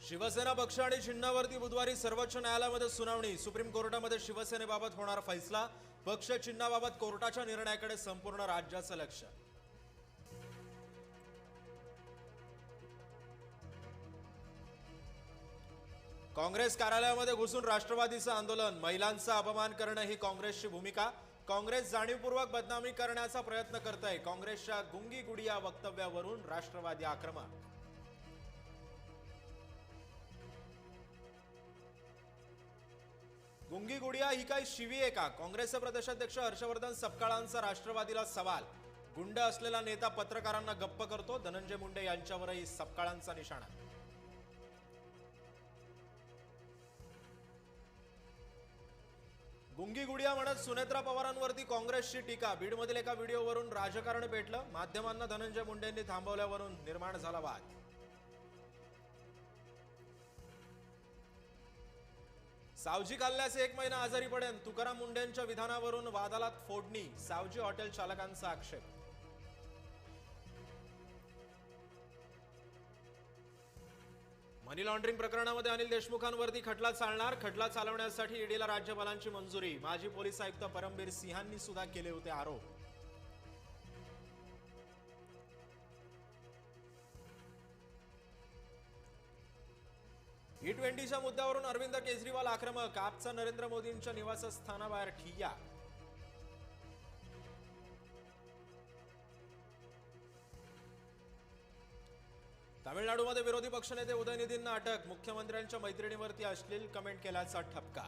शिवसेना पक्ष आणि चिन्हावरती बुधवारी सर्वोच्च न्यायालयामध्ये सुनावणी। सुप्रीम कोर्टामध्ये शिवसेनेबाबत होणार फैसला। पक्ष चिन्हाबाबत कोर्टाच्या निर्णयाकडे संपूर्ण राज्याचं लक्ष। काँग्रेस कार्यालयामध्ये घुसून राष्ट्रवादीचं आंदोलन। महिलांचा अपमान करणं ही काँग्रेसची भूमिका। काँग्रेस जाणीवपूर्वक बदनामी करण्याचा प्रयत्न करते। काँग्रेसच्या गुंगी गुडिया वक्तव्यावरून राष्ट्रवादी आक्रमक। गुंगी गुडिया ही काही शिवी आहे का? काँग्रेसचे प्रदेशाध्यक्ष हर्षवर्धन सपकाळांचा राष्ट्रवादीला सवाल। गुंड असलेला नेता पत्रकारांना गप्प करतो। धनंजय मुंडे यांच्यावरही सपकाळांचा निशाणा। गुंगी गुडिया म्हणत सुनेत्रा पवारांवरती काँग्रेसची टीका। बीडमधील एका व्हिडिओवरून राजकारण पेटलं। माध्यमांना धनंजय मुंडेंनी थांबवल्यावरून निर्माण झाला वाद। सावजी खाल्ल्यास 1 महिना आजारी पडेन। तुकाराम मुंडेंच्या विधानावरून वादाला फोडणी। सावजी हॉटेल चालकांचा आक्षेप। मनी लॉन्ड्रिंग प्रकरणामध्ये अनिल देशमुखांवरती खटला चालणार। खटला चालवण्यासाठी ईडीला राज्यपालांची मंजुरी। माजी पोलीस आयुक्त परमबीर सिंहांनी सुद्धा केले होते आरोप। G20च्या मुद्द्यावरून अरविंद केजरीवाल आक्रमक। आपचा नरेंद्र मोदींच्या निवासस्थानाबाहेर ठिय्या। तामिळनाडूमध्ये विरोधी पक्षनेते उदयनिधींना अटक। मुख्यमंत्र्यांच्या मैत्रिणीवरती अश्लील कमेंट केल्याचा ठपका।